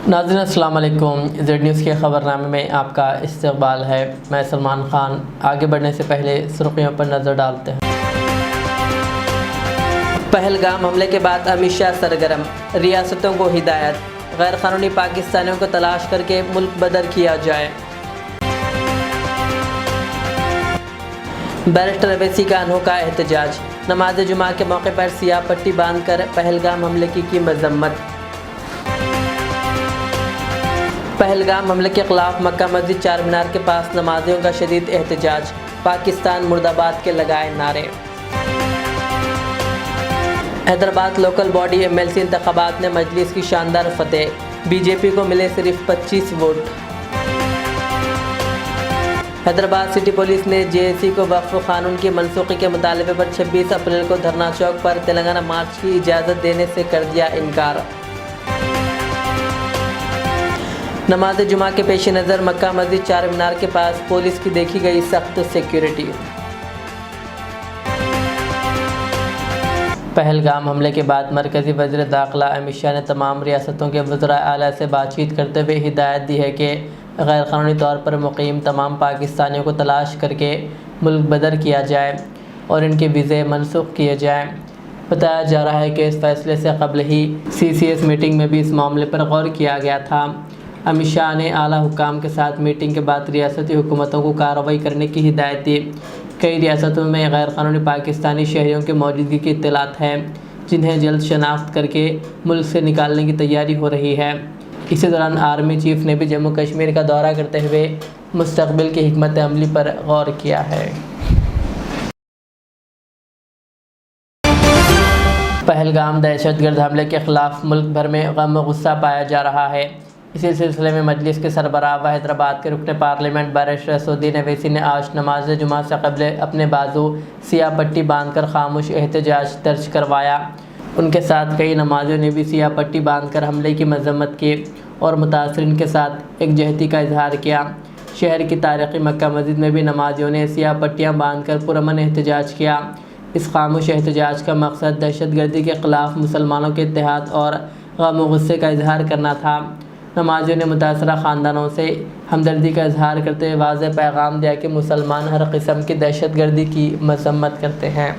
नाज़रीन अस्सलाम वालेकुम। ज़ेड न्यूज़ के ख़बरनामे में आपका इस्तक़बाल है। मैं सलमान ख़ान। आगे बढ़ने से पहले सुर्ख़ियों पर नज़र डालते हैं। पहलगाम हमले के बाद अमित शाह सरगर्म, रियासतों को हिदायत, गैर क़ानूनी पाकिस्तानियों को तलाश करके मुल्क बदर किया जाए। बैरिस्टर अवैसी का अनोखा एहतजाज, नमाज जुमा के मौके पर सियाह पट्टी बांध कर पहलगाम हमले की मज़म्मत। पहलगाम हमले के खिलाफ मक्का मस्जिद चार मीनार के पास नमाजियों का शदीद एहतजाज, पाकिस्तान मुर्दाबाद के लगाए नारे। हैदराबाद लोकल बॉडी MLC इंतखाबात में मजलिस की शानदार फतेह, BJP को मिले सिर्फ 25 वोट। हैदराबाद सिटी पुलिस ने JSC को वक्फ कानून की मनसूखी के मुतालबे पर 26 अप्रैल को धरना चौक पर तेलंगाना मार्च की इजाज़त देने से कर दिया इनकार। नमाज जुमा के पेश नज़र मक्का मस्जिद चार मीनार के पास पुलिस की देखी गई सख्त सिक्योरिटी। पहलगाम हमले के बाद मरकज़ी वज़ीर दाखिला अमित शाह ने तमाम रियासतों के वज़रा आला से बातचीत करते हुए हिदायत दी है कि गैर क़ानूनी तौर पर मुक़ीम तमाम पाकिस्तानियों को तलाश करके मुल्क बदर किया जाए और इनके वीज़े मनसूख किए जाएँ। बताया जा रहा है कि इस फैसले से कबल ही CCS मीटिंग में भी इस मामले पर गौर किया गया था। अमित शाह ने आला हुक्काम के साथ मीटिंग के बाद रियासती हुकूमतों को कार्रवाई करने की हिदायत दी। कई रियासतों में गैर क़ानूनी पाकिस्तानी शहरियों की मौजूदगी की इत्तलात हैं, जिन्हें जल्द शनाख्त करके मुल्क से निकालने की तैयारी हो रही है। इसी दौरान आर्मी चीफ ने भी जम्मू कश्मीर का दौरा करते हुए मुस्तक़बिल की हिकमत अमली पर गौर किया है। पहलगाम दहशतगर्द हमले के ख़िलाफ़ मुल्क भर में गम व गुस्सा पाया जा रहा है। इसी सिलसिले में मजलिस के सरबराह व हैदराबाद के रुकन पार्लियामेंट बैरिस्टर असदुद्दीन अवैसी ने आज नमाज जुमा से कबल अपने बाजू सियाह पट्टी बांधकर खामोश एहतजाज दर्ज करवाया। उनके साथ कई नमाजियों ने भी सियाह पट्टी बांधकर हमले की मज़म्मत की और मुतासरीन के साथ एकजहती का इजहार किया। शहर की तारीख़ी मक्का मस्जिद में भी नमाजियों ने सियाह पट्टियाँ बांधकर पुरअमन एहतजाज किया। इस खामोश एहतजाज का मकसद दहशतगर्दी के ख़िलाफ़ मुसलमानों के इत्तेहाद और गम व गुस्से का इजहार करना था। नमाजियों ने मुतासरा ख़ानदानों से हमदर्दी का इजहार करते हुए वाज़ेह पैगाम दिया कि मुसलमान हर किस्म की दहशतगर्दी की मज़म्मत करते हैं।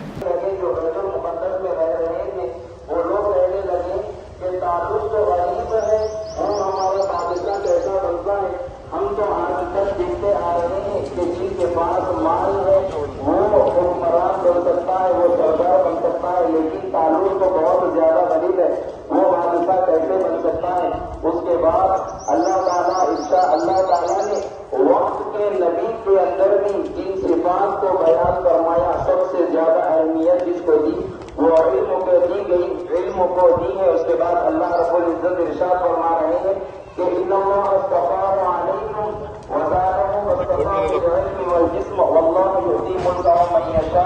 उसके बाद अल्लाह ताला ने वक्त के नबी के अंदर भी जिन सिफात को बयान फरमाया, सबसे ज्यादा अहमियत जिसको दी वो इल्म को दी गई, इल्म को दी है। उसके बाद अल्लाह रब्बुल इज्जत इरशाद फरमा रहे हैं कि इन्नल्लाह अस्तफ़ाहु अलैकुम व ज़ादहु बस्तिफ़ाअ बिल-इल्मि वल जिस्म वल्लाहु यु'ती मुल्कहु मन यशा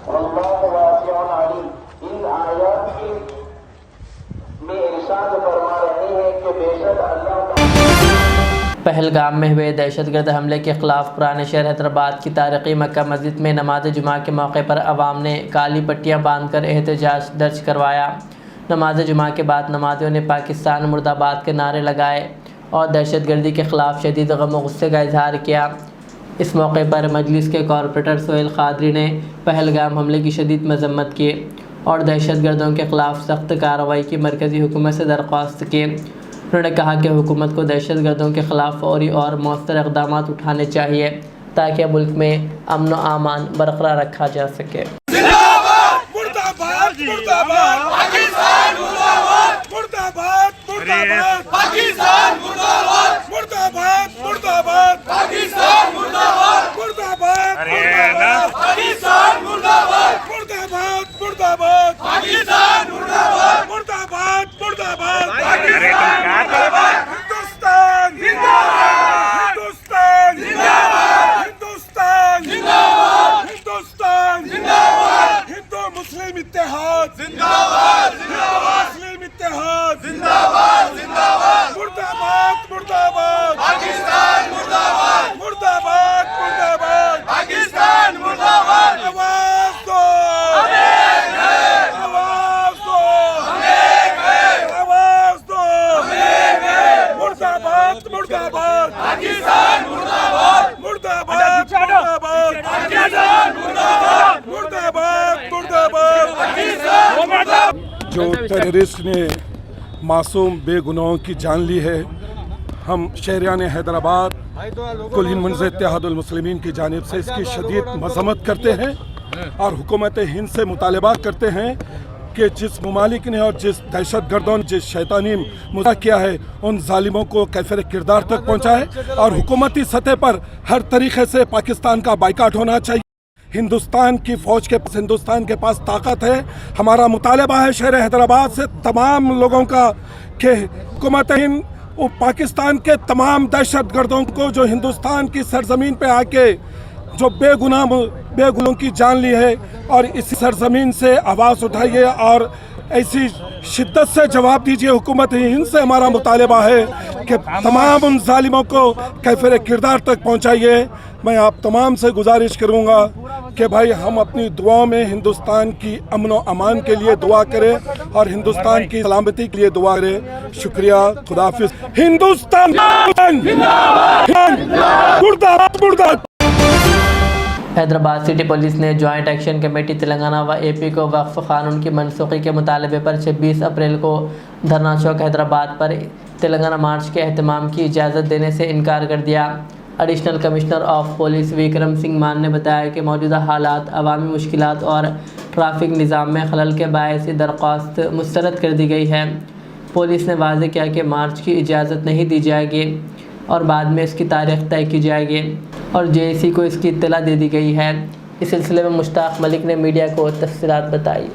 वल्लाहु वासिउन अलीम। इन आयात में इरशाद फरमा रहे हैं कि बेशक अल्लाह पहलगाम में हुए दहशतगर्द हमले के ख़िलाफ़ पुराने शहर हैदराबाद की तारीख़ी मक्का मस्जिद में नमाज जुमा के मौके पर अवाम ने काली पट्टियाँ बांधकर एहतजाज दर्ज करवाया। नमाज जुमा के बाद नमाजियों ने पाकिस्तान मुर्दाबाद के नारे लगाए और दहशतगर्दी के ख़िलाफ़ शदीद गम व गुस्से का इजहार किया। इस मौके पर मजलिस के कॉरपोरेटर सोहेल क़ादरी ने पहलगाम हमले की शदीद मज़म्मत की और दहशतगर्दों के ख़िलाफ़ सख्त कार्रवाई की मरकज़ी हुकूमत से दरख्वास्त की। उन्होंने कहा कि हुकूमत को दहशतगर्दों के ख़िलाफ़ फौरी और मौसर इक़दाम उठाने चाहिए ताकि मुल्क में अमन व अमान बरकरार रखा जा सके। मुस्लिम इत्तेहाद जिंदाबाद, मुस्लिम इत्तेहाद जिंदाबाद, मुर्दाबाद मुर्दाबाद, पाकिस्तान मुर्दाबाद, मुर्दाबाद मुर्दाबाद, पाकिस्तान मुर्दाबाद। आवाज़ दो, आवाज़ दो, आवाज़ दो, टेररिस्ट ने मासूम बेगुनाहों की जान ली है। हम शहरियान हैदराबाद कुल हिंद मुंज़ इत्तेहादुल मुस्लिमीन की जानिब से इसकी शदीद मज़म्मत करते हैं और हुकूमत हिंद से मुतालबा करते हैं कि जिस ममालिक ने और जिस दहशत गर्दों ने जिस शैतानी मुज़ाह किया है उन जालिमों को कैफिर किरदार तक पहुँचाए और हुकूमती सतह पर हर तरीक़े से पाकिस्तान का बाइकाट होना चाहिए। हिंदुस्तान की फ़ौज के पास हिंदुस्तान के पास ताकत है। हमारा मुतालबा है शहर हैदराबाद से तमाम लोगों का कि हुकूमत हिंद वो पाकिस्तान के तमाम दहशत गर्दों को जो हिंदुस्तान की सरजमीन पे आके जो बेगुनाहों की जान ली है और इसी सरजमीन से आवाज़ उठाइए और ऐसी शिद्दत से जवाब दीजिए। हुकूमत हिंद से हमारा मुतालबा है कि तमाम उन जालिमों को कैफिर किरदार तक पहुँचाइए। मैं आप तमाम से गुजारिश करूँगा कि भाई हम अपनी दुआओं में हिंदुस्तान की अमन व अमान के लिए दुआ करें और हिंदुस्तान की सलामती के लिए दुआ करें। शुक्रिया, खुदाफिज। हिंदुस्तान मुर्दाबाद मुर्दाबाद। हैदराबाद सिटी पुलिस ने जॉइंट एक्शन कमेटी तेलंगाना व एपी को वक्फ कानून की मनसूखी के मुतालबे पर 26 अप्रैल को धरना चौक हैदराबाद पर तेलंगाना मार्च के एहतमाम की इजाज़त देने से इनकार कर दिया। Additional commissioner of police Vikram Singh मान ने बताया कि मौजूदा हालात, अवामी मुश्किलात और ट्रैफिक निज़ाम में खलल के बायस दरख्वास्त मुस्तरद कर दी गई है। पुलिस ने वाज़ेह किया कि मार्च की इजाज़त नहीं दी जाएगी और बाद में इसकी तारीख तय की जाएगी और जेएसी को इसकी इत्तला दे दी गई है। इस सिलसिले में मुश्ताक मलिक ने मीडिया को तफसीलात बताई।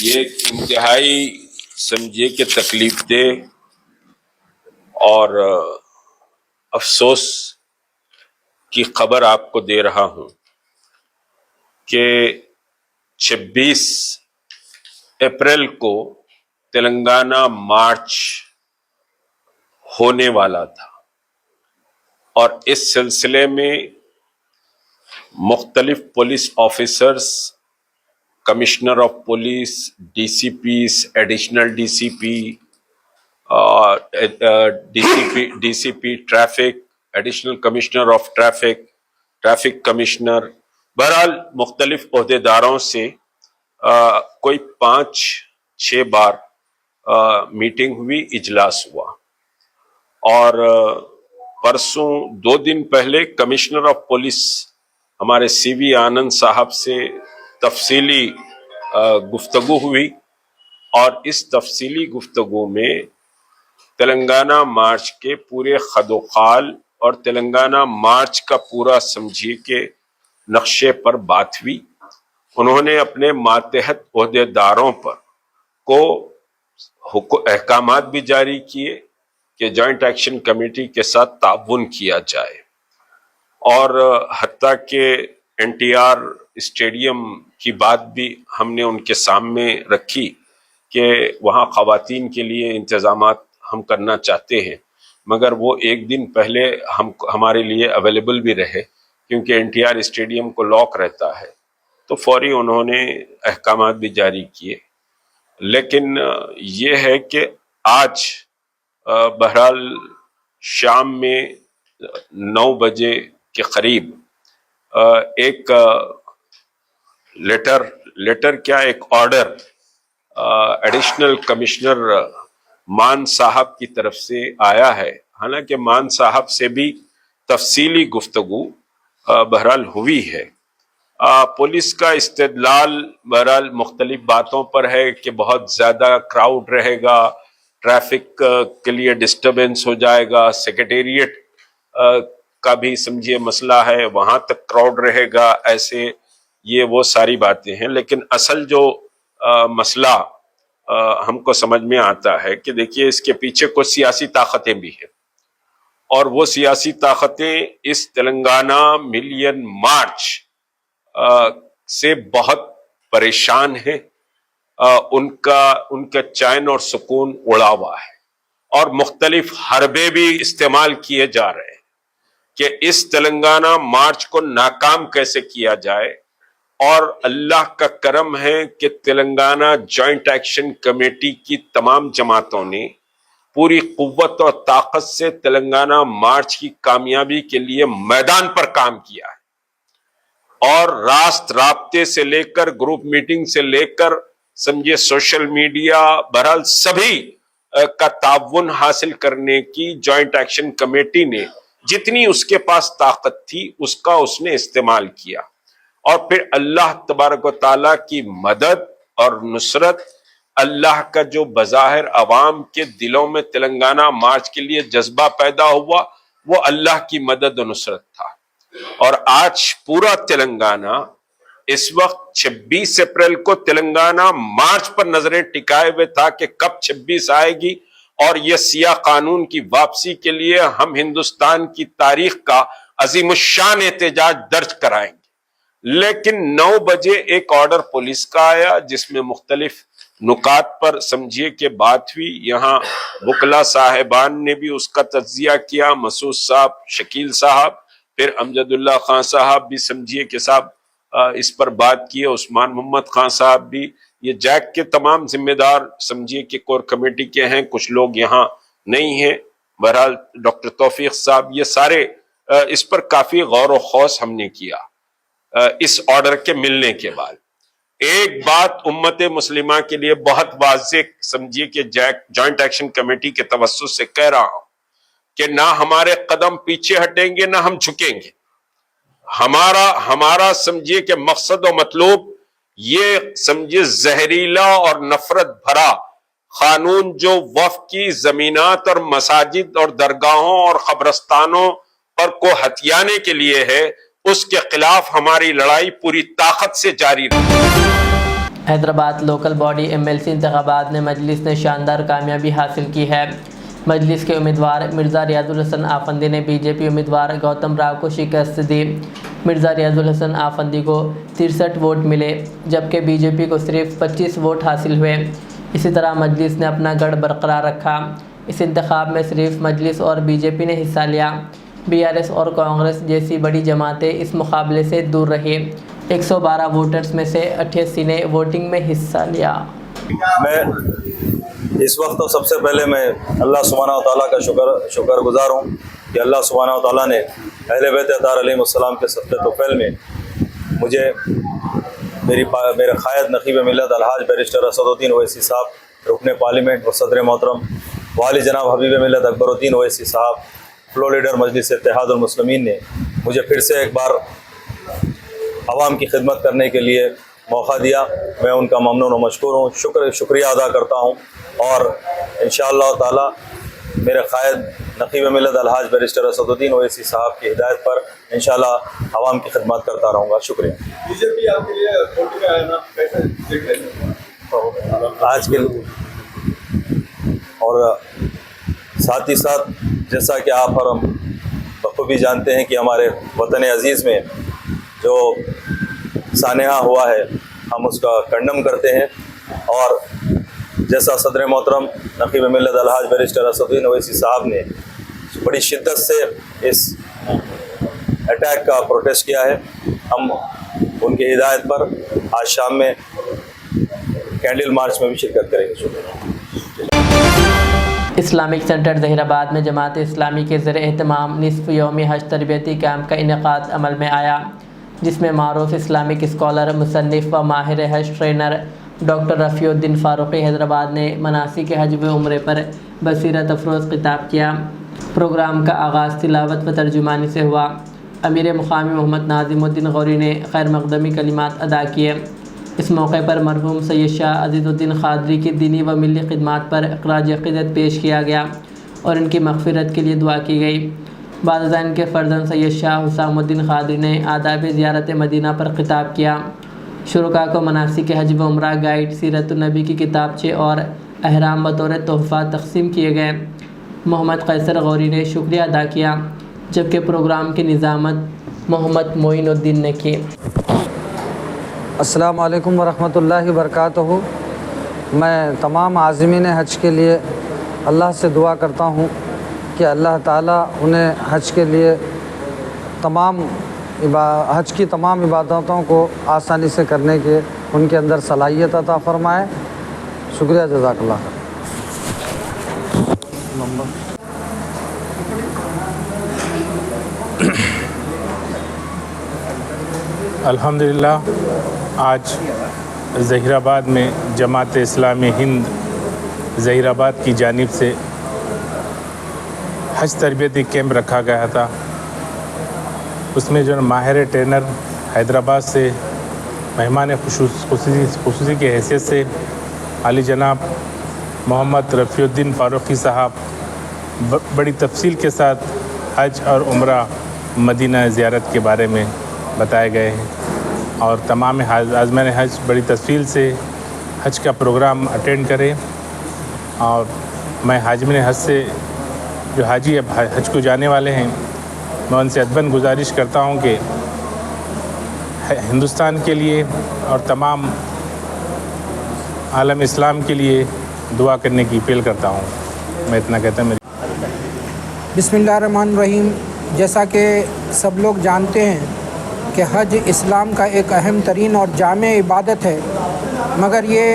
ये इंतहाई समझिए कि तकलीफ दे और अफसोस की खबर आपको दे रहा हूं कि 26 अप्रैल को तेलंगाना मार्च होने वाला था और इस सिलसिले में मुख्तलिफ police officers, commissioner of police, डीसीपीस, additional DCP, DCP traffic, additional commissioner of traffic, traffic commissioner, बहरहाल मुख्तलिफ ओहदेदारों से कोई 5-6 बार मीटिंग हुई, इजलास हुआ और परसों 2 दिन पहले कमिश्नर ऑफ पुलिस हमारे सीवी आनंद साहब से तफसीली गुफ्तगू हुई और इस तफसीली गुफ्तगू में तेलंगाना मार्च के पूरे खदोखाल और तेलंगाना मार्च का पूरा समझिए के नक्शे पर बात हुई। उन्होंने अपने मातहत ओहदेदारों पर को अहकामात भी जारी किए कि जॉइंट एक्शन कमेटी के साथ ताउन किया जाए और हत्ता के एनटीआर स्टेडियम की बात भी हमने उनके सामने रखी कि वहाँ ख़वातीन के लिए इंतज़ामात हम करना चाहते हैं, मगर वो एक दिन पहले हमारे लिए अवेलेबल भी रहे क्योंकि एनटीआर स्टेडियम को लॉक रहता है, तो फौरी उन्होंने अहकामात भी जारी किए। लेकिन ये है कि आज बहरहाल शाम में 9 बजे के करीब एक एक ऑर्डर एडिशनल कमिश्नर मान साहब की तरफ से आया है। हालांकि मान साहब से भी तफसीली गुफ्तगू बहरहाल हुई है। पुलिस का इस्तेदलाल बहरहाल मुख्तलिफ बातों पर है कि बहुत ज़्यादा क्राउड रहेगा, ट्रैफिक के लिए डिस्टर्बेंस हो जाएगा, सेक्रेटेरिएट का भी समझिए मसला है, वहाँ तक क्राउड रहेगा, ऐसे ये वो सारी बातें हैं। लेकिन असल जो मसला हमको समझ में आता है कि देखिए इसके पीछे कुछ सियासी ताकतें भी हैं और वो सियासी ताकतें इस तेलंगाना मिलियन मार्च से बहुत परेशान है। उनका चैन और सुकून उड़ा हुआ है और मुख्तलिफ हरबे भी इस्तेमाल किए जा रहे हैं कि इस तेलंगाना मार्च को नाकाम कैसे किया जाए। और अल्लाह का करम है कि तेलंगाना जॉइंट एक्शन कमेटी की तमाम जमातों ने पूरी कुव्वत और ताकत से तेलंगाना मार्च की कामयाबी के लिए मैदान पर काम किया है اور راست رابطے سے لے کر گروپ میٹنگ سے لے کر سمجھے سوشل میڈیا، بہرحال سبھی کا تعاون حاصل کرنے کی جوائنٹ ایکشن کمیٹی نے جتنی اس کے پاس طاقت تھی اس کا اس نے استعمال کیا، اور پھر اللہ تبارک و تعالیٰ کی مدد اور نصرت، اللہ کا جو بظاہر عوام کے دلوں میں تلنگانہ مارچ کے لیے جذبہ پیدا ہوا وہ اللہ کی مدد و نصرت تھا۔ اور آج پورا تلنگانہ اس وقت 26 اپریل کو تلنگانہ مارچ پر نظریں ٹکائے ہوئے تھا کہ کب 26 آئے گی اور یہ سیاہ قانون کی واپسی کے لیے ہم ہندوستان کی تاریخ کا عظیم الشان احتجاج درج کرائیں گے۔ لیکن 9 بجے ایک آرڈر پولیس کا آیا جس میں مختلف نکات پر سمجھیے کہ بات ہوئی۔ یہاں وکلا صاحبان نے بھی اس کا تجزیہ کیا، مسعود صاحب، شکیل صاحب، پھر امجد اللہ خان صاحب بھی سمجھیے کہ صاحب اس پر بات کی، عثمان محمد خان صاحب بھی، یہ جیک کے تمام ذمہ دار سمجھیے کہ کور کمیٹی کے ہیں، کچھ لوگ یہاں نہیں ہیں، بہرحال ڈاکٹر توفیق صاحب، یہ سارے اس پر کافی غور و خوض ہم نے کیا۔ اس آرڈر کے ملنے کے بعد ایک بات امت مسلمہ کے لیے بہت واضح سمجھیے کہ جوائنٹ ایکشن کمیٹی کے توسط سے کہہ رہا ہوں کہ نہ ہمارے قدم پیچھے ہٹیں گے نہ ہم جھکیں گے۔ ہمارا سمجھیے کہ مقصد و مطلوب یہ سمجھیے زہریلا اور نفرت بھرا قانون جو وقف کی زمینات اور مساجد اور درگاہوں اور قبرستانوں پر کو ہتھیانے کے لیے ہے، اس کے خلاف ہماری لڑائی پوری طاقت سے جاری رہے۔ حیدرآباد لوکل باڈی MLC انتخابات میں مجلس نے شاندار کامیابی حاصل کی ہے۔ مجلس کے امیدوار مرزا ریاض الحسن آفندی نے BJP امیدوار گوتم راؤ کو شکست دی۔ مرزا ریاض الحسن آفندی کو 63 ووٹ ملے جبکہ BJP کو صرف 25 ووٹ حاصل ہوئے۔ اسی طرح مجلس نے اپنا گڑھ برقرار رکھا۔ اس انتخاب میں صرف مجلس اور BJP نے حصہ لیا۔ BRS اور کانگریس جیسی بڑی جماعتیں اس مقابلے سے دور رہی۔ 112 ووٹرز میں سے 88 نے ووٹنگ میں حصہ لیا۔ میں اس وقت تو سب سے پہلے میں اللہ سبحانہ و تعالیٰ کا شکر گزار ہوں کہ اللہ سبحانہ و تعالیٰ نے اہل بیت اطہار علیہ السلام کے صدقہ طفیل میں مجھے میرے قائد نقیب ملت الحاج بیرسٹر اسد الدین اویسی صاحب، رکن پارلیمنٹ و صدر محترم والی جناب حبیب ملت اکبر الدین اویسی صاحب، فلور لیڈر مجلس اتحاد المسلمین نے مجھے پھر سے ایک بار عوام کی خدمت کرنے کے لیے موقع دیا۔ میں ان کا ممنون و مشکور ہوں، شکریہ ادا کرتا ہوں، اور انشاءاللہ تعالی میرے قائد نقیب ملت الحاج بیرسٹر اسد الدین اویسی صاحب کی ہدایت پر انشاءاللہ عوام کی خدمت کرتا رہوں گا۔ شکریہ۔ BJP آپ کے لیے ووٹنگ کا آنا کیسے دیکھ رہے ہیں آج کے اور ساتھ ہی ساتھ جیسا کہ آپ اور ہم بخوبی جانتے ہیں کہ ہمارے وطن عزیز میں جو سانحہ ہوا ہے ہم اس کا کنڈم کرتے ہیں، اور جیسا صدر محترم نقیب ملت الحاج بیرسٹر اسد الدین اویسی صاحب نے بڑی شدت سے اس اٹیک کا پروٹیسٹ کیا ہے، ہم ان کی ہدایت پر آج شام میں کینڈل مارچ میں بھی شرکت کریں گے۔ شکریہ۔ اسلامک سینٹر ظہیر آباد میں جماعت اسلامی کے زیر اہتمام نصف یومی حج تربیتی کیمپ کا انعقاد عمل میں آیا، جس میں معروف اسلامک اسکالر، مصنف و ماہر حج ٹرینر ڈاکٹر رفیع الدین فاروقی حیدرآباد نے مناسک حج و عمرے پر بصیرت افروز خطاب کیا۔ پروگرام کا آغاز تلاوت و ترجمانی سے ہوا۔ امیر مقامی محمد ناظم الدین غوری نے خیر مقدمی کلمات ادا کیے۔ اس موقع پر مرحوم سید شاہ عزیز الدین قادری کی دینی و ملی خدمات پر اخراج عقیدت پیش کیا گیا اور ان کی مغفرت کے لیے دعا کی گئی۔ بعد ازاں ان کے فرزند سید شاہ حسام الدین قادری نے آداب زیارت مدینہ پر خطاب کیا۔ شرکاء کو مناسک حج و عمرہ گائیڈ، سیرت النبی کی کتابچے اور احرام بطور تحفہ تقسیم کیے گئے۔ محمد قیصر غوری نے شکریہ ادا کیا، جبکہ پروگرام کی نظامت محمد معین الدین نے کی۔ السلام علیکم ورحمۃ اللہ وبرکاتہ۔ میں تمام عازمین حج کے لیے اللہ سے دعا کرتا ہوں کہ اللہ تعالیٰ انہیں حج کے لیے حج کی تمام عبادتوں کو آسانی سے کرنے کے ان کے اندر صلاحیت عطا فرمائے۔ شکریہ، جزاک اللہ خیر۔ अल्हम्दुलिल्लाह आज ज़हीराबाद में जमात इस्लामी हिंद ज़हीराबाद की जानिब से हज तरबियती कैंप रखा गया था। उसमें जो माहिर ट्रेनर हैदराबाद से मेहमान खुसूसी की हैसियत से आली जनाब मोहम्मद रफ़ीउद्दीन फ़ारूक़ी साहब बड़ी तफसील के साथ हज और उम्रा मदीना ज़ियारत के बारे में बताए गए हैं और तमाम आज़मान हज बड़ी तफसील से हज का प्रोग्राम अटेंड करें। और मैं हाजिमिन हज से जो हाजी हज को जाने वाले हैं मैं उनसे अदबन गुजारिश करता हूं कि हिंदुस्तान के लिए और तमाम आलम इस्लाम के लिए दुआ करने की अपील करता हूं। मैं इतना कहता हूँ। बिस्मिल्लाहिर्रहमानिर्रहीम। जैसा कि सब लोग जानते हैं कि हज इस्लाम का एक अहम तरीन और जामे इबादत है, मगर ये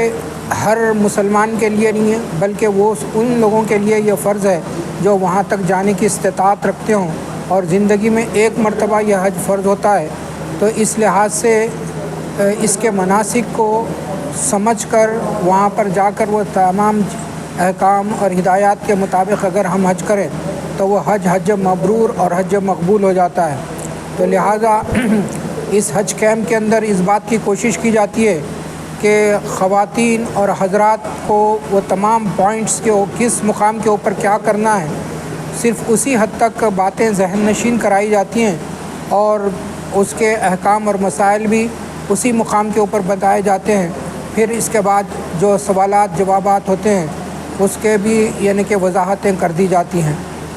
हर मुसलमान के लिए नहीं है बल्कि वो उन लोगों के लिए ये फ़र्ज़ है जो वहाँ तक जाने की इस्तिताअत रखते हों और ज़िंदगी में एक मरतबा यह हज फ़र्ज़ होता है। तो इस लिहाज से इसके मनासिक को समझकर वहाँ पर जाकर वो तमाम अहकाम और हिदायत के मुताबिक अगर हम हज करें तो वो हज मबरूर और हज मकबूल हो जाता है। तो लिहाजा इस हज कैंप के अंदर इस बात की कोशिश की जाती है कि ख़वातीन और हज़रात को वो तमाम पॉइंट्स के किस मुकाम के ऊपर क्या करना है सिर्फ़ उसी हद तक बातें ज़हन नशीन कराई जाती हैं और उसके अहकाम और मसाइल भी उसी मुकाम के ऊपर बताए जाते हैं। फिर इसके बाद जो सवालात जवाबात होते हैं उसके भी यानी कि वजाहतें कर दी जाती हैं।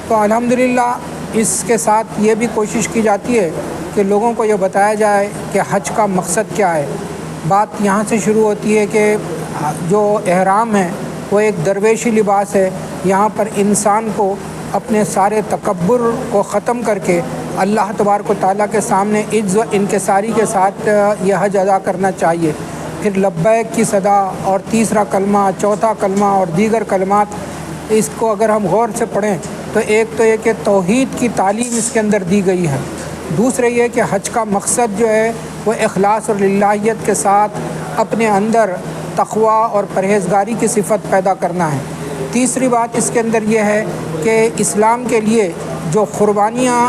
तो अल्हम्दुलिल्लाह इसके साथ ये भी कोशिश की जाती है कि लोगों को ये बताया जाए कि हज का मकसद क्या है। बात यहाँ से शुरू होती है कि जो एहराम है वो एक दरवेशी लिबास है। यहाँ पर इंसान को अपने सारे तकब्बुर को ख़त्म करके अल्लाह तबारक व तआला के सामने इज़्ज़ व इनकिसारी के साथ यह हज अदा करना चाहिए। फिर लब्बैक की सदा और तीसरा कलमा, चौथा कलमा और दीगर कलमात, इसको अगर हम गौर से पढ़ें तो एक तो ये कि तौहीद की तालीम इसके अंदर दी गई है। दूसरे ये कि हज का मकसद जो है वो इखलास और लिल्लाहियत के साथ अपने अंदर तक़वा और परहेज़गारी की सिफ़त पैदा करना है। तीसरी बात इसके अंदर ये है कि इस्लाम के लिए जो क़ुरबानियाँ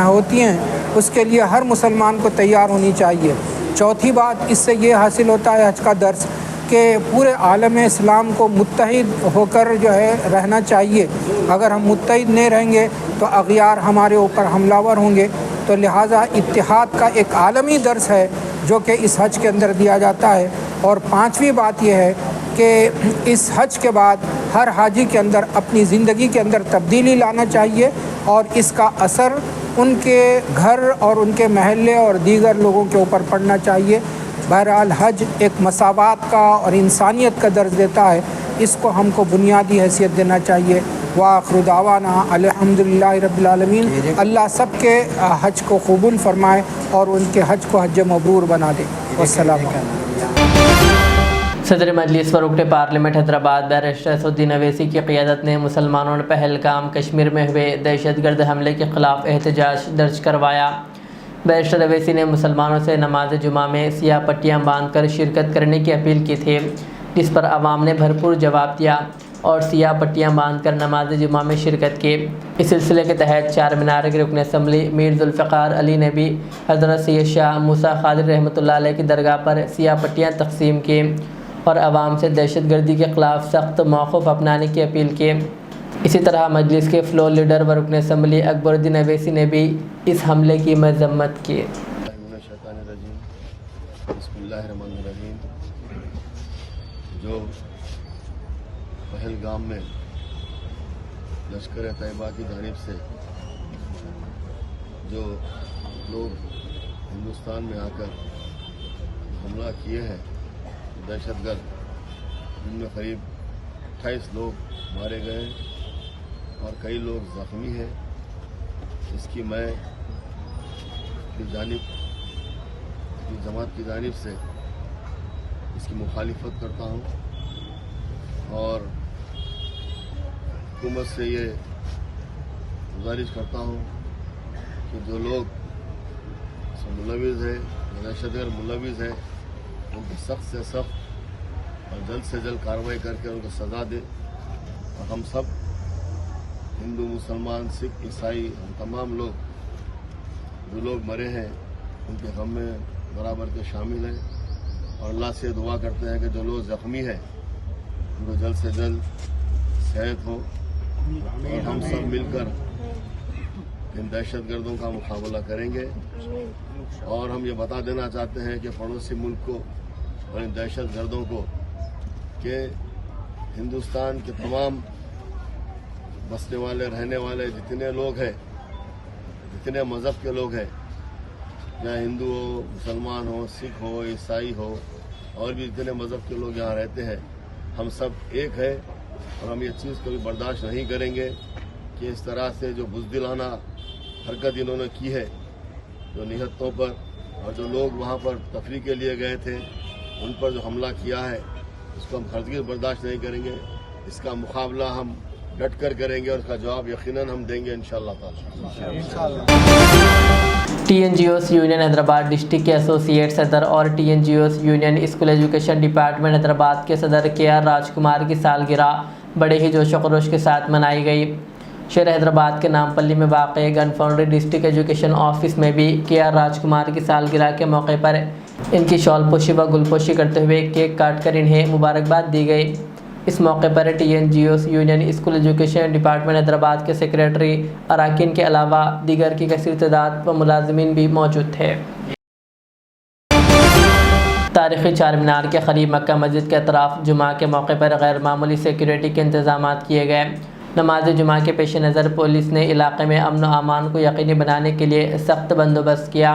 होती हैं उसके लिए हर मुसलमान को तैयार होनी चाहिए। चौथी बात इससे ये हासिल होता है हज का दर्स कि पूरे आलम इस्लाम को मुत्तहिद होकर जो है रहना चाहिए। अगर हम मुत्तहिद नहीं रहेंगे तो अग़यार हमारे ऊपर हमलावर होंगे। तो लिहाजा इत्तिहाद का एक आलमी दर्स है जो कि इस हज के अंदर दिया जाता है। और पांचवी बात यह है कि इस हज के बाद हर हाजी के अंदर अपनी ज़िंदगी के अंदर तब्दीली लाना चाहिए और इसका असर उनके घर और उनके महल्ले और दीगर लोगों के ऊपर पड़ना चाहिए। बहरहाल हज एक मसावात का और इंसानियत का दर्ज देता है, इसको हमको बुनियादी हैसियत देना चाहिए। व आखिर दावाना अल्हम्दुलिल्लाहि रब्बिल आलमीन। अल्लाह सब के हज को कबूल फरमाए और उनके हज को हज मबरूर बना दे। वस्सलाम। सदर मजलिस व रुकन पार्लियामेंट हैदराबाद बैरिस्टर असदुद्दीन अवैसी की क़ियादत ने मुसलमानों ने पहलगाम कश्मीर में हुए दहशतगर्द हमले के ख़िलाफ़ एहतजाज दर्ज करवाया। बैरिस्टर अवैसी ने मुसलमानों से नमाज जुमा में सियाह पट्टियाँ बांध कर शिरकत करने की अपील की थी, जिस पर आवाम ने भरपूर जवाब दिया और सियाह पट्टियाँ बांध कर नमाज जुमा में शिरकत की। इस सिलसिले के तहत चार मीनार के रुकन असम्बली मीर जुल्फ़िकार अली ने भी हज़रत सैयद शाह मूसा खादिर रहमतुल्लाह अलैह की दरगाह पर सियाह पट्टियाँ तकसीम की और आवाम से दहशतगर्दी के ख़िलाफ़ सख्त मौक़िफ़ अपनाने की अपील की। इसी तरह मजलिस के फ्लोर लीडर व रुकन असम्बली अकबरुद्दीन अवैसी ने भी इस हमले की मज़म्मत की। जो पहलगाम में लश्कर तैयबा की जानिब से जो लोग हिंदुस्तान में आकर हमला किए हैं दहशतगर्द, जिनमें करीब 28 लोग मारे गए और कई लोग ज़ख्मी हैं, इसकी मैं जमात की जानिब से इसकी मुखालिफत करता हूँ और हुकूमत से ये गुजारिश करता हूँ कि जो लोग मुलविज़ है जो दहशत गर्द मुलविस है उनकी सख्त से सख्त और जल्द से जल्द कार्रवाई करके उनको सज़ा दे। और हम सब हिंदू, मुसलमान, सिख, ईसाई, हम तमाम लोग जो लोग मरे हैं उनके गम में बराबर के शामिल हैं। और अल्लाह से दुआ करते हैं कि जो लोग ज़ख्मी हैं उनको जल्द से जल्द सेहत हो और हम सब मिलकर इन दहशत गर्दों का मुकाबला करेंगे। और हम ये बता देना चाहते हैं कि पड़ोसी मुल्क को और इन दहशत गर्दों को कि हिंदुस्तान के तमाम बसने वाले, रहने वाले जितने लोग हैं, जितने मज़हब के लोग हैं, या हिंदू हो, मुसलमान हो, सिख हो, ईसाई हो, और भी जितने मज़हब के लोग यहाँ रहते हैं, हम सब एक है। और हम ये चीज़ कभी बर्दाश्त नहीं करेंगे कि इस तरह से जो बुज़दिलाना हरकत इन्होंने की है, जो निहत्तों पर और जो लोग वहाँ पर तफरीह के लिए गए थे उन पर जो हमला किया है, इसको हम हरगिज़ बर्दाश्त नहीं करेंगे। इसका मुकाबला हम डट कर करेंगे और इसका जवाब यकीनन हम देंगे इंशाअल्लाह ताला। TNGOs यूनियन हैदराबाद डिस्ट्रिक्ट के एसोसिएट सदर और TNGOs union school education department Hyderabad के सदर KR राजकुमार की सालगिरह बड़े ही जोश व खरोश के साथ मनाई गई। शहर हैदराबाद के नामपल्ली में वाक़ gun foundry district education office में भी KR राजकुमार की सालगिरह के मौके पर इनकी शॉल पोशी व गुलपोशी करते हुए केक काट कर इन्हें मुबारकबाद दी गई। इस मौके पर TNGOs union school education department Hyderabad के सेक्रेटरी अरकान के अलावा दीगर की कसीर तादाद व मुलाजिमीन भी मौजूद थे। तारीख़ी चार मीनार के करीब मक्का मस्जिद के अतराफ जुमा के मौके पर गैर मामूली सिक्योरिटी के इंतजाम किए गए। नमाज जुमा के पेश नज़र पुलिस ने इलाके में अमन व अमान को यकीनी बनाने के लिए सख्त बंदोबस्त किया।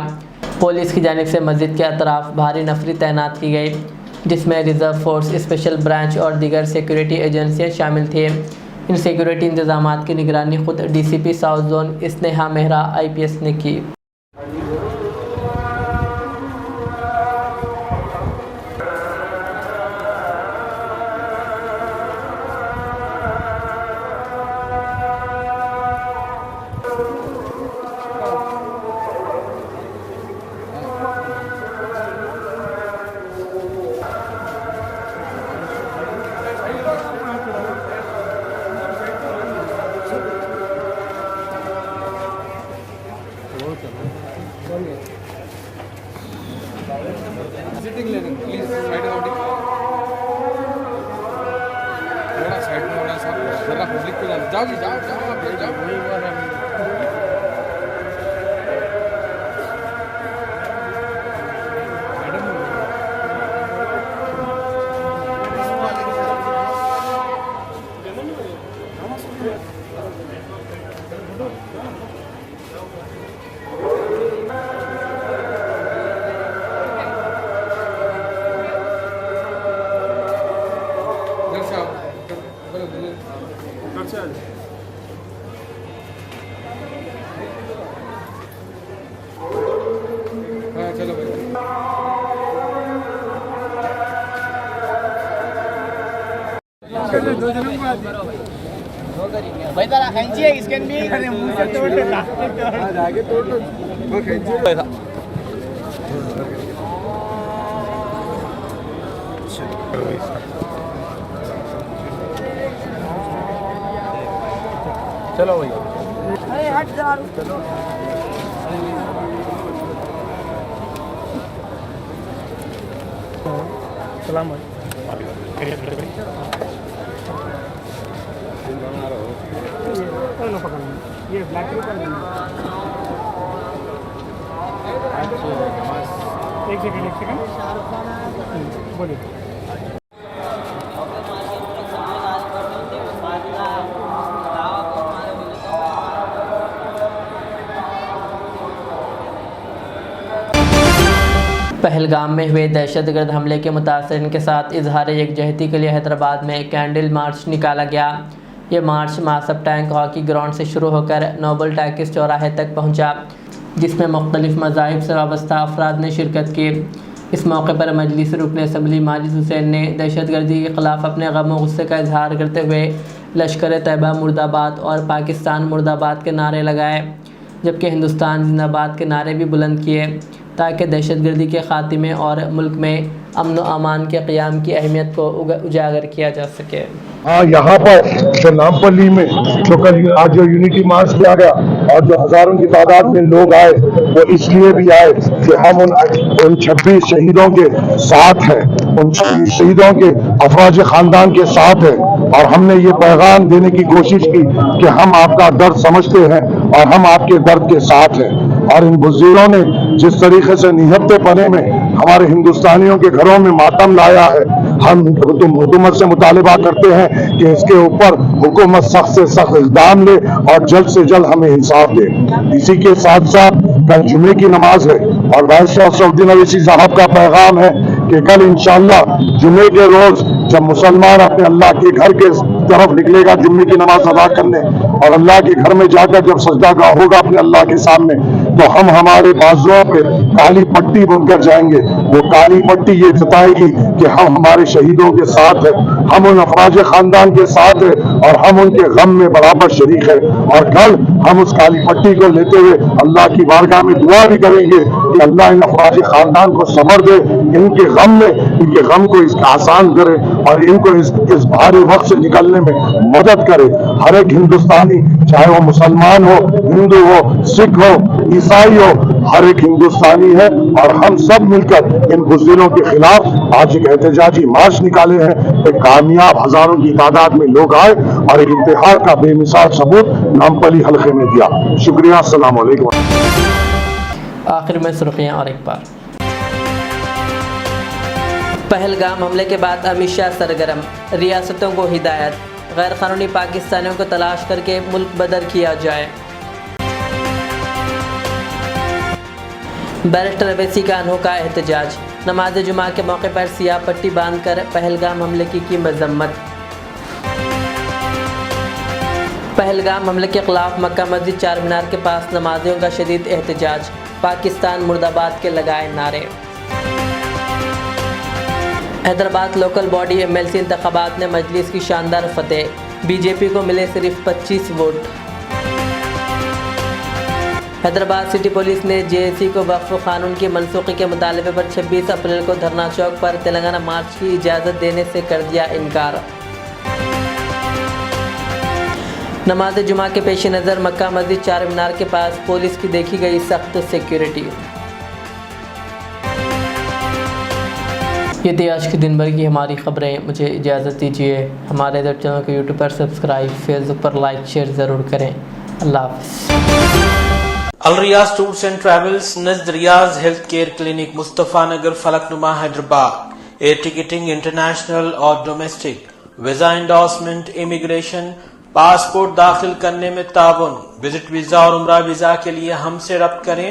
पुलिस की जानिब से मस्जिद के अतराफ भारी नफरी तैनात की गई, जिसमें रिज़र्व फोर्स, स्पेशल ब्रांच और दीगर सिक्योरिटी एजेंसियाँ शामिल थी। इन सिक्योरिटी इंतजामात की निगरानी खुद DCP south zone Sneha Mehra IPS ने की। विजिटिंग लेने प्लीज साइड में थोड़ा साइड में होना सब जरा पब्लिक को जाओ जी जाओ जाओ आप जाओ। चलो भाई तारा खींची है इसके भी अरे मुंह से तोड़ देता आगे तोड़ दो वो खींची था। चलो भैया अरे हट जा चलो सलाम ये ब्लैक एक सेकंड बोलिए। पहलगाम में हुए दहशतगर्द हमले के मुतासरीन के साथ इजहार यकजहती के लिए हैदराबाद में कैंडल मार्च निकाला गया। ये मार्च मासब टैंक हॉकी ग्राउंड से शुरू होकर नोबल टैकिस चौराहे तक पहुंचा, जिसमें मुख्तलिफ मज़ाहिब से वाबस्ता अफराद ने शिरकत की। इस मौके पर मजलिस रुकन असम्बली माजिद हुसैन ने दहशतगर्दी के ख़िलाफ़ अपने गम व गुस्से का इजहार करते हुए लश्कर तैयबा मुर्दाबाद और पाकिस्तान मुर्दाबाद के नारे लगाए, जबकि हिंदुस्तान जिंदाबाद के नारे भी बुलंद किए। تاکہ دہشت گردی کے خاتمے اور ملک میں امن و امان کے قیام کی اہمیت کو اجاگر کیا جا سکے۔ یہاں پر جو نامپلی میں جو کل آج جو یونٹی مارچ کیا گیا اور جو ہزاروں کی تعداد میں لوگ آئے وہ اس لیے بھی آئے کہ ہم ان 26 شہیدوں کے ساتھ ہیں، ان شہیدوں کے افواج خاندان کے ساتھ ہیں، اور ہم نے یہ پیغام دینے کی کوشش کی کہ ہم آپ کا درد سمجھتے ہیں اور ہم آپ کے درد کے ساتھ ہیں۔ اور ان بزدلوں نے جس طریقے سے نہتے پنے میں ہمارے ہندوستانیوں کے گھروں میں ماتم لایا ہے، ہم حکومت سے مطالبہ کرتے ہیں کہ اس کے اوپر حکومت سخت سے سخت اقدام لے اور جلد سے جلد ہمیں انصاف دے۔ اسی کے ساتھ ساتھ کل جمعے کی نماز ہے اور وائس چانسلر الدین اویسی صاحب کا پیغام ہے کہ کل انشاءاللہ جمعے کے روز جب مسلمان اپنے اللہ کے گھر کے طرف نکلے گا جمعے کی نماز ادا کرنے اور اللہ کے گھر میں جا کر جب سجدہ گاہ ہوگا اپنے اللہ کے سامنے، تو ہم ہمارے بازوؤں پہ کالی پٹی بن کر جائیں گے۔ وہ کالی پٹی یہ جتائے گی کہ ہم ہمارے شہیدوں کے ساتھ ہیں، ہم ان افراج خاندان کے ساتھ ہیں اور ہم ان کے غم میں برابر شریک ہیں۔ اور کل ہم اس کالی پٹی کو لیتے ہوئے اللہ کی بارگاہ میں دعا بھی کریں گے کہ اللہ ان افراج خاندان کو صبر دے، ان کے غم کو اس کا آسان کرے اور ان کو اس بھاری وقت سے نکلنے میں مدد کرے۔ ہر ایک ہندوستانی چاہے وہ مسلمان ہو، ہندو ہو، سکھ ہو، عیسائی ہو، ہر ایک ہندوستانی ہے اور ہم سب مل کر ان بزدلوں کے خلاف آج ایک احتجاجی مارچ نکالے ہیں۔ ایک کامیاب ہزاروں کی تعداد میں لوگ آئے اور ایک انتحار کا بے مثال ثبوت نامپلی حلقے میں دیا۔ شکریہ، السلام علیکم۔ آخر میں سرخیاں اور ایک بار۔ پہلگام حملے کے بعد امت شاہ سرگرم، ریاستوں کو ہدایت، غیر قانونی پاکستانیوں کو تلاش کر کے ملک بدر کیا جائے۔ بیرسٹر اویسی کا انوکھا احتجاج، نماز جمعہ کے موقع پر سیاہ پٹی باندھ کر پہلگام حملے کی مذمت۔ پہلگام حملے کے خلاف مکہ مسجد چار مینار کے پاس نمازیوں کا شدید احتجاج، پاکستان مرد آباد کے لگائے نعرے۔ حیدرآباد لوکل باڈی MLC انتخابات میں مجلس کی شاندار فتح، بی جے پی کو ملے صرف 25 ووٹ۔ حیدرآباد سٹی پولیس نے JSC کو وقف قانون کی منسوخی کے مطالبے پر 26 اپریل کو دھرنا چوک پر تلنگانہ مارچ کی اجازت دینے سے کر دیا انکار۔ نماز جمعہ کے پیش نظر مکہ مسجد چار مینار کے پاس پولیس کی دیکھی گئی سخت سیکیورٹی۔ یہ تھی آج کی دن بھر کی ہماری خبریں، مجھے اجازت دیجیے۔ ہمارے ادھر چینل کو YouTube پر سبسکرائب، فیس بک پر لائک شیئر ضرور کریں۔ اللہ حافظ۔ الریاض ٹورز اینڈ ٹریولز نزد Riyaz health care clinic, Mustafa Nagar, Falaknuma, Hyderabad. Air ticketing international اور domestic, visa endorsement, immigration, passport داخل کرنے میں تعاون، وزٹ ویزا اور عمرہ ویزا کے لیے ہم سے رابطہ کریں۔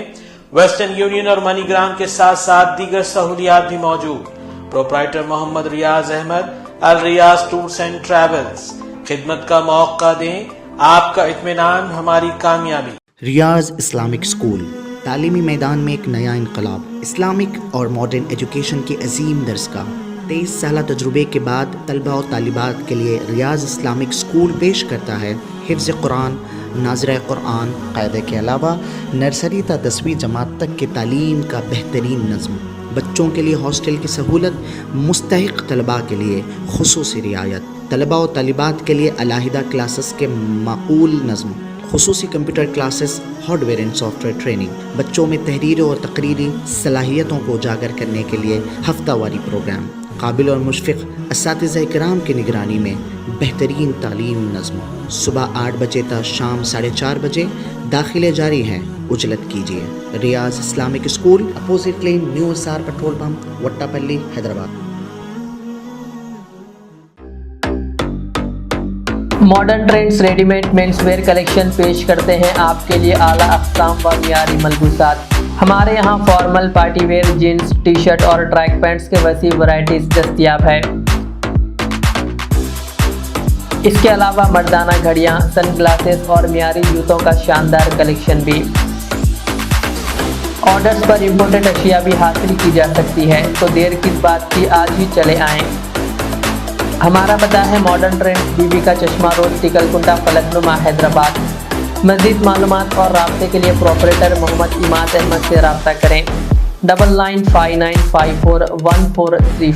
ویسٹرن یونین اور منی گرام کے ساتھ ساتھ دیگر سہولیات بھی موجود۔ Proprietor Mohammed Riyaz Ahmed, Al Riyaz tours and travels. خدمت کا موقع دیں، آپ کا اطمینان ہماری کامیابی۔ ریاض اسلامک اسکول، تعلیمی میدان میں ایک نیا انقلاب، اسلامک اور ماڈرن ایجوکیشن کی عظیم درسگاہ۔ 23 سالہ تجربے کے بعد طلبہ و طالبات کے لیے ریاض اسلامک اسکول پیش کرتا ہے حفظ قرآن، ناظرہ قرآن، قاعدے کے علاوہ نرسری تا 10ویں جماعت تک کی تعلیم کا بہترین نظم۔ بچوں کے لیے ہاسٹل کی سہولت، مستحق طلباء کے لیے خصوصی رعایت، طلباء و طالبات کے لیے علیحدہ کلاسز کے معقول نظم، خصوصی computer classes, hard where and soft where training, بچوں میں تحریری اور تقریری صلاحیتوں کو اجاگر کرنے کے لیے ہفتہ واری پروگرام، قابل اور مشفق اساتذہ کرام کی نگرانی میں بہترین تعلیم نظم۔ صبح 8 بجے تا شام 4:30 بجے، داخلے جاری ہیں، اجلت کیجیے۔ Riyaz Islamic school, opposite lane, new SR petrol pump, Vattepally, Hyderabad. Modern trends ready made men's wear collection پیش کرتے ہیں آپ کے لیے اعلیٰ اقسام و معیاری ملبوسات۔ ہمارے یہاں formal, party wear, jeans, T shirt اور ٹریک پینٹس کے وسیع ورائٹیز دستیاب ہے۔ اس کے علاوہ مردانہ گھڑیاں، سن گلاسز اور معیاری جوتوں کا شاندار کلیکشن بھی۔ آرڈرز پر امپورٹڈ اشیاء بھی حاصل کی جا سکتی ہے، تو دیر کس بات کی، آج ہی چلے آئیں۔ ہمارا پتہ ہے ماڈرن ٹرینڈز، بی بی کا چشمہ روڈ، ٹکل کنڈا، فلک نما، حیدرآباد۔ مزید معلومات اور رابطے کے لیے پروپریٹر محمد اماد احمد سے رابطہ کریں۔ 9959541434